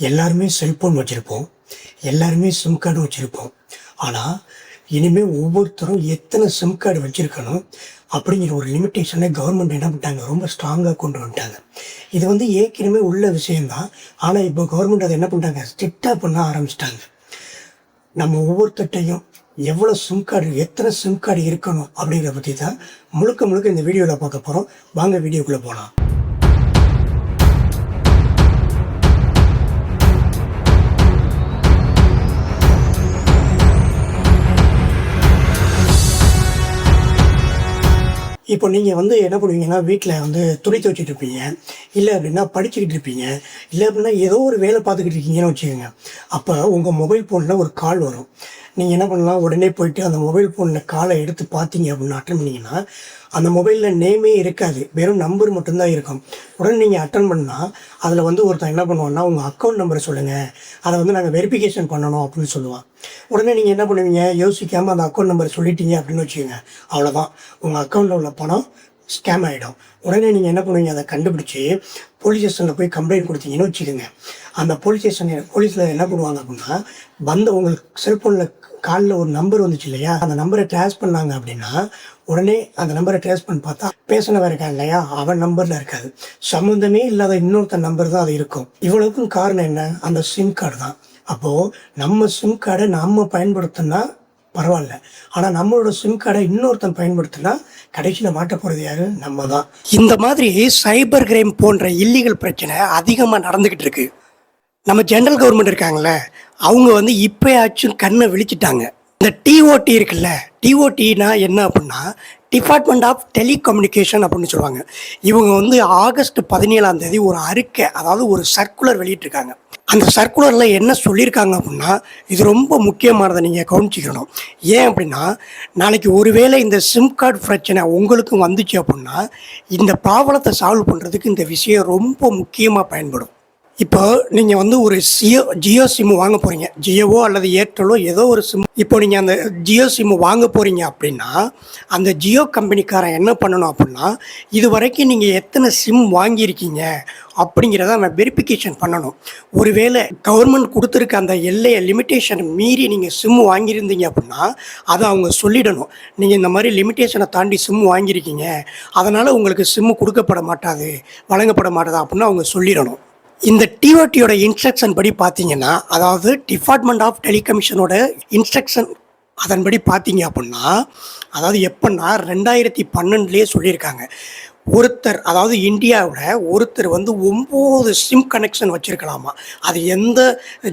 எல்லாருமே செல்ஃபோன் வச்சுருப்போம், எல்லாருமே சிம் கார்டு வச்சுருப்போம். ஆனால் இனிமேல் ஒவ்வொருத்தரும் எத்தனை சிம் கார்டு வச்சுருக்கணும் அப்படிங்கிற ஒரு லிமிட்டேஷனை கவர்மெண்ட் என்ன பண்ணிட்டாங்க, ரொம்ப ஸ்ட்ராங்காக கொண்டு வந்துட்டாங்க. இது ஏற்கனவே உள்ள விஷயந்தான். ஆனால் இப்போ கவர்மெண்ட் அதை என்ன பண்ணிட்டாங்க, ஸ்ட்ரிக்டாக பண்ண ஆரம்பிச்சிட்டாங்க. நம்ம ஒவ்வொருத்தட்டையும் எவ்வளோ சிம் கார்டு, எத்தனை சிம் கார்டு இருக்கணும் அப்படிங்கிறத பற்றி தான் முழுக்க முழுக்க இந்த வீடியோவில் பார்க்க போகிறோம். வாங்க வீடியோக்குள்ளே போகலாம். இப்போ நீங்கள் என்ன பண்ணுவீங்கன்னா, வீட்டில் துணி துவைச்சிட்டு இருப்பீங்க, இல்லை அப்படின்னா படிச்சுக்கிட்டு இருப்பீங்க, இல்லை அப்படின்னா ஏதோ ஒரு வேலை பார்த்துக்கிட்டு இருக்கீங்கன்னு வச்சுக்கோங்க. அப்போ உங்கள் மொபைல் ஃபோனில் ஒரு கால் வரும். நீங்கள் என்ன பண்ணலாம், உடனே போயிட்டு அந்த மொபைல் ஃபோனில் காலை எடுத்து பார்த்தீங்க அப்படின்னு அட்டன் பண்ணிங்கன்னா, அந்த மொபைலில் நேமே இருக்காது, வெறும் நம்பர் மட்டும்தான் இருக்கும். உடனே நீங்கள் அட்டன் பண்ணால் அதில் ஒருத்தன் என்ன பண்ணுவான்னா, உங்கள் அக்கௌண்ட் நம்பரை சொல்லுங்கள், அதை நாங்கள் வெரிஃபிகேஷன் பண்ணணும் அப்படின்னு சொல்லுவான். உடனே நீங்கள் என்ன பண்ணுவீங்க, யோசிக்காமல் அந்த அக்கௌண்ட் நம்பரை சொல்லிட்டீங்க அப்படின்னு வச்சுக்கோங்க. அவ்வளோதான், உங்கள் அக்கௌண்ட்டில் உள்ள பணம் ஸ்கேம் ஆகிடும். உடனே நீங்கள் என்ன பண்ணுவீங்க, அதை கண்டுபிடிச்சி போலீஸ் ஸ்டேஷனில் போய் கம்ப்ளைண்ட் கொடுத்தீங்கன்னு வச்சுக்கோங்க. அந்த போலீஸில் என்ன பண்ணுவாங்க அப்படின்னா, உங்களுக்கு செல்ஃபோனில் காலில் ஒரு நம்பர் வந்துச்சு இல்லையா, அந்த நம்பரை ட்ரேஸ் பண்ணாங்க அப்படின்னா, உடனே அந்த நம்பரை ட்ரேஸ் பண்ணி பார்த்தா பேசினவன் இருக்கான் இல்லையா, அவன் நம்பரில் இருக்காது, சம்மந்தமே இல்லாத இன்னொருத்த நம்பர் தான் அது இருக்கும். இவ்வளவுக்கும் காரணம் என்ன, அந்த சிம் கார்டு தான். அப்போது நம்ம சிம் கார்டை நம்ம பயன்படுத்தினா பரவாயில்ல, ஆனால் நம்மளோட சிம் கார்டை இன்னொருத்தன் பயன்படுத்தினா கடைசியில் மாட்ட போகிறது யாரு, நம்ம தான். இந்த மாதிரி சைபர் கிரைம் போன்ற இல்லீகல் பிரச்சனை அதிகமாக நடந்துக்கிட்டு இருக்கு. நம்ம ஜென்ரல் கவர்மெண்ட் இருக்காங்களே, அவங்க இப்போயாச்சும் கண்ணை விழிச்சிட்டாங்க. இந்த டிஓடி இருக்குல்ல, டிஓடினா என்ன அப்படின்னா, டிபார்ட்மெண்ட் ஆஃப் டெலிகம்யூனிகேஷன் அப்படின்னு சொல்லுவாங்க. இவங்க ஆகஸ்ட் 17 ஒரு அறிக்கை, அதாவது ஒரு சர்க்குலர் வெளியிட்டிருக்காங்க. அந்த சர்க்குலரில் என்ன சொல்லியிருக்காங்க அப்படின்னா, இது ரொம்ப முக்கியமானதை நீங்கள் கவனிச்சிக்கணும். ஏன் அப்படின்னா, நாளைக்கு ஒருவேளை இந்த சிம் கார்டு பிரச்சனை உங்களுக்கும் வந்துச்சு அப்படின்னா, இந்த ப்ராப்ளத்தை சால்வ் பண்ணுறதுக்கு இந்த விஷயம் ரொம்ப முக்கியமாக பயன்படும். இப்போ நீங்கள் ஒரு ஜியோ சிம்மு வாங்க போகிறீங்க, ஜியோவோ அல்லது ஏர்டெல்லோ ஏதோ ஒரு சிம். இப்போ நீங்கள் அந்த ஜியோ சிம்மு வாங்க போகிறீங்க அப்படின்னா, அந்த ஜியோ கம்பெனிக்காரன் என்ன பண்ணணும் அப்படின்னா, இது வரைக்கும் நீங்கள் எத்தனை சிம் வாங்கியிருக்கீங்க அப்படிங்கிறத நம்ம வெரிஃபிகேஷன் பண்ணணும். ஒருவேளை கவர்மெண்ட் கொடுத்துருக்க அந்த எல்லையை லிமிட்டேஷனை மீறி நீங்கள் சிம்மு வாங்கியிருந்தீங்க அப்படின்னா, அதை அவங்க சொல்லிடணும். நீங்கள் இந்த மாதிரி லிமிட்டேஷனை தாண்டி சிம்மு வாங்கியிருக்கீங்க, அதனால் உங்களுக்கு சிம்மு கொடுக்கப்பட மாட்டாது, வழங்கப்பட மாட்டாது அப்படின்னு அவங்க சொல்லிடணும். இந்த டிஓடியோட இன்ஸ்ட்ரக்ஷன் படி பார்த்தீங்கன்னா, அதாவது டிபார்ட்மெண்ட் ஆஃப் டெலிகமிஷனோட இன்ஸ்ட்ரக்ஷன் அதன்படி பார்த்தீங்க அப்படின்னா, அதாவது எப்போன்னா 2012 சொல்லியிருக்காங்க. ஒருத்தர், அதாவது இந்தியாவில் ஒருத்தர் 9 சிம் கனெக்ஷன் வச்சுருக்கலாமா. அது எந்த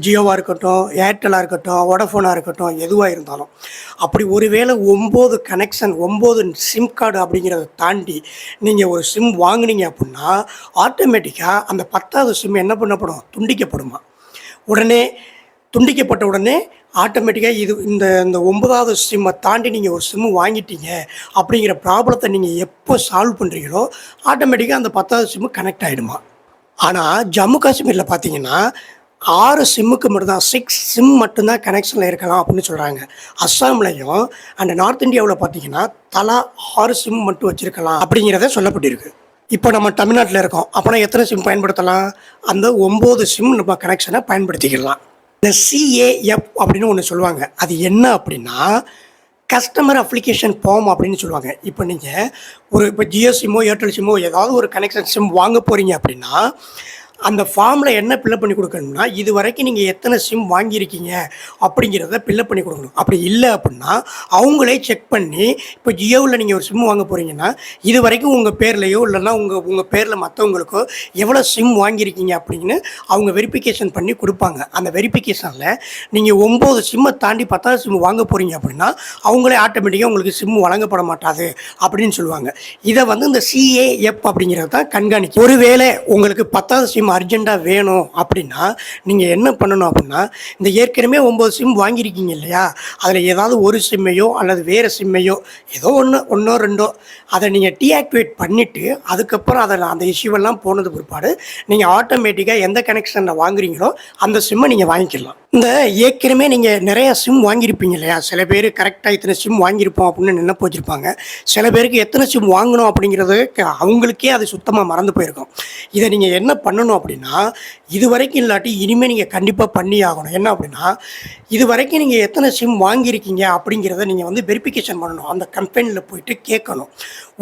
ஜியோவாக இருக்கட்டும், ஏர்டெல்லாக இருக்கட்டும், வோடஃபோனாக இருக்கட்டும், எதுவாக இருந்தாலும். அப்படி ஒருவேளை 9 கனெக்ஷன், 9 சிம் கார்டு அப்படிங்கிறத தாண்டி நீங்கள் ஒரு சிம் வாங்கினீங்க அப்படின்னா, ஆட்டோமேட்டிக்காக அந்த 10வது சிம் என்ன பண்ணப்படும், துண்டிக்கப்படுமா. உடனே துண்டிக்கப்பட்ட உடனே ஆட்டோமேட்டிக்காக இந்த 9வது சிம்மை தாண்டி நீங்கள் ஒரு சிம்மு வாங்கிட்டீங்க அப்படிங்கிற ப்ராப்ளத்தை நீங்கள் எப்போ சால்வ் பண்ணுறீங்களோ ஆட்டோமேட்டிக்காக அந்த 10வது சிம்மு கனெக்ட் ஆகிடுமா. ஆனால் ஜம்மு காஷ்மீரில் பார்த்தீங்கன்னா 6 சிம்முக்கு மட்டும்தான், 6 சிம் மட்டும்தான் கனெக்ஷனில் இருக்கலாம் அப்படின்னு சொல்கிறாங்க. அஸ்ஸாம்லையும் அண்ட் நார்த் இந்தியாவில் பார்த்தீங்கன்னா தலா 6 சிம் மட்டும் வச்சுருக்கலாம் அப்படிங்கிறத சொல்லப்பட்டிருக்கு. இப்போ நம்ம தமிழ்நாட்டில் இருக்கோம், அப்போனா எத்தனை சிம் பயன்படுத்தலாம், அந்த 9 சிம் நம்ம கனெக்ஷனை பயன்படுத்திக்கலாம். இந்த சிஏஎஃப் அப்படின்னு ஒன்று சொல்லுவாங்க. அது என்ன அப்படின்னா, கஸ்டமர் அப்ளிகேஷன் ஃபார்ம் அப்படின்னு சொல்லுவாங்க. இப்போ நீங்கள் இப்போ ஜியோ சிம்மோ ஏர்டெல் சிம்மோ ஏதாவது ஒரு கனெக்ஷன் சிம் வாங்க போகிறீங்க அப்படின்னா, அந்த ஃபார்மில் என்ன ஃபில்அப் பண்ணி கொடுக்கணும்னா, இது வரைக்கும் நீங்கள் எத்தனை சிம் வாங்கியிருக்கீங்க அப்படிங்கிறத ஃபில்அப் பண்ணி கொடுக்கணும். அப்படி இல்லை அப்படின்னா அவங்களே செக் பண்ணி, இப்போ ஜியோவில் நீங்கள் ஒரு சிம் வாங்க போகிறீங்கன்னா, இது வரைக்கும் உங்கள் பேர்லையோ இல்லைன்னா உங்கள் பேரில் மற்றவங்களுக்கோ எவ்வளோ சிம் வாங்கியிருக்கீங்க அப்படின்னு அவங்க வெரிஃபிகேஷன் பண்ணி கொடுப்பாங்க. அந்த வெரிஃபிகேஷனில் நீங்கள் 9 சிம்மை தாண்டி 10வது சிம் வாங்க போகிறீங்க அப்படின்னா அவங்களே ஆட்டோமேட்டிக்காக உங்களுக்கு சிம் வழங்கப்பட மாட்டாது அப்படின்னு சொல்லுவாங்க. இதை இந்த சிஏஎஃப் அப்படிங்கிறது தான் கண்காணிக்கும். ஒருவேளை உங்களுக்கு 10வது சிம் அர்ஜென்ட்டாக வேணும் அப்படின்னா நீங்கள் என்ன பண்ணணும் அப்படின்னா, இந்த ஏற்கனவே 9 சிம் வாங்கியிருக்கீங்க இல்லையா, அதில் ஏதாவது ஒரு சிம்மையோ அல்லது வேறு சிம்மையோ ஏதோ ஒன்றோ ரெண்டோ அதை நீங்கள் டீஆக்டிவேட் பண்ணிவிட்டு, அதுக்கப்புறம் அந்த இஷ்யூவெல்லாம் போனது பிற்பாடு நீங்கள் ஆட்டோமேட்டிக்காக எந்த கனெக்ஷனில் வாங்குறீங்களோ அந்த சிம்மை நீங்கள் வாங்கிக்கலாம். இந்த ஏற்கனவே நீங்கள் நிறையா சிம் வாங்கியிருப்பீங்க இல்லையா? சில பேர் கரெக்டாக இத்தனை சிம் வாங்கியிருப்போம் அப்படின்னு நினைப்பு வச்சுருப்பாங்க. சில பேருக்கு எத்தனை சிம் வாங்கணும் அப்படிங்கிறது அவங்களுக்கே அது சுத்தமாக மறந்து போயிருக்கும். இதை நீங்கள் என்ன பண்ணணும் அப்படின்னா, இதுவரைக்கும் இல்லாட்டி இனிமேல் நீங்கள் கண்டிப்பாக பண்ணி ஆகணும். என்ன அப்படின்னா, இதுவரைக்கும் நீங்கள் எத்தனை சிம் வாங்கியிருக்கீங்க அப்படிங்கிறத நீங்கள் வந்து வெரிஃபிகேஷன் பண்ணணும். அந்த கம்பெனியில் போயிட்டு கேட்கணும்.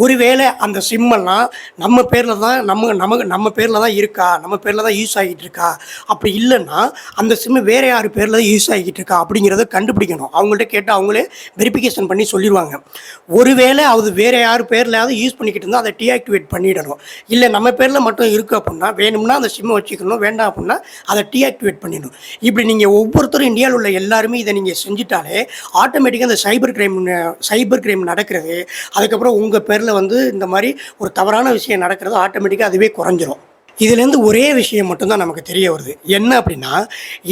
ஒருவேளை அந்த சிம்மெல்லாம் நம்ம பேரில் தான் நம்ம பேரில் தான் இருக்கா? நம்ம பேரில் தான் யூஸ் ஆகிட்டு இருக்கா? அப்படி இல்லைன்னா அந்த சிம்மு வேறு யார் பேரில் தான் யூஸ் ஆகிட்டு இருக்கா அப்படிங்கிறத கண்டுபிடிக்கணும். அவங்கள்ட்ட கேட்டால் அவங்களே வெரிஃபிகேஷன் பண்ணி சொல்லிடுவாங்க. ஒருவேளை அது வேறு யார் பேர்லையாவது யூஸ் பண்ணிக்கிட்டு இருந்தால் அதை டீஆக்டிவேட் பண்ணிடணும். இல்லை நம்ம பேரில் மட்டும் இருக்குது அப்படின்னா வேணும்னா அந்த சிம்மை வச்சுக்கணும், வேண்டாம் அப்படின்னா அதை டீஆக்டிவேட் பண்ணிடணும். இப்படி நீங்கள் ஒவ்வொருத்தரும் இந்தியாவில் உள்ள எல்லாருமே இதை நீங்கள் செஞ்சுட்டாலே ஆட்டோமேட்டிக்காக அந்த சைபர் கிரைம் நடக்கிறது, அதுக்கப்புறம் உங்கள் பேரில் வந்து இந்த மாதிரி ஒரு தவறான விஷயம் நடக்கிறது ஆட்டோமேட்டிக்காக அதுவே குறைஞ்சிரும். இதுலேருந்து ஒரே விஷயம் மட்டும்தான் நமக்கு தெரிய வருது. என்ன அப்படின்னா,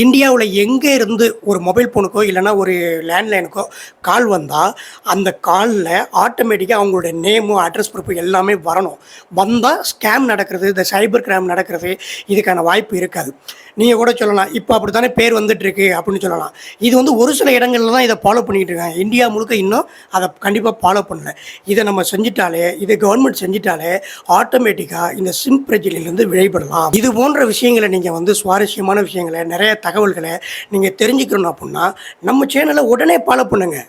இந்தியாவில் எங்கே இருந்து ஒரு மொபைல் ஃபோனுக்கோ இல்லைனா ஒரு லேண்ட்லைனுக்கோ கால் வந்தால் அந்த காலில் ஆட்டோமேட்டிக்காக அவங்களோட நேமு, அட்ரஸ் ப்ரூஃப் எல்லாமே வரணும். வந்தால் ஸ்கேம் நடக்கிறது, இந்த சைபர் கிரைம் நடக்கிறது இதுக்கான வாய்ப்பு இருக்காது. நீங்கள் கூட சொல்லலாம், இப்போ அப்படி தானே பேர் வந்துட்டுருக்கு அப்படின்னு சொல்லலாம். இது வந்து ஒரு சில இடங்களில் தான் இதை ஃபாலோ பண்ணிக்கிட்டு இருக்காங்க. இந்தியா முழுக்க இன்னும் அதை கண்டிப்பாக ஃபாலோ பண்ணல. இதை நம்ம செஞ்சிட்டாலே, இதை கவர்மெண்ட் செஞ்சிட்டாலே ஆட்டோமேட்டிக்காக இந்த சிம் பிரச்சனையிலேருந்து விடைபடலாம். இது போன்ற விஷயங்களை நீங்கள் வந்து சுவாரஸ்யமான விஷயங்களை, நிறைய தகவல்களை நீங்கள் தெரிஞ்சுக்கணும் அப்படின்னா நம்ம சேனலை உடனே ஃபாலோ பண்ணுங்கள்.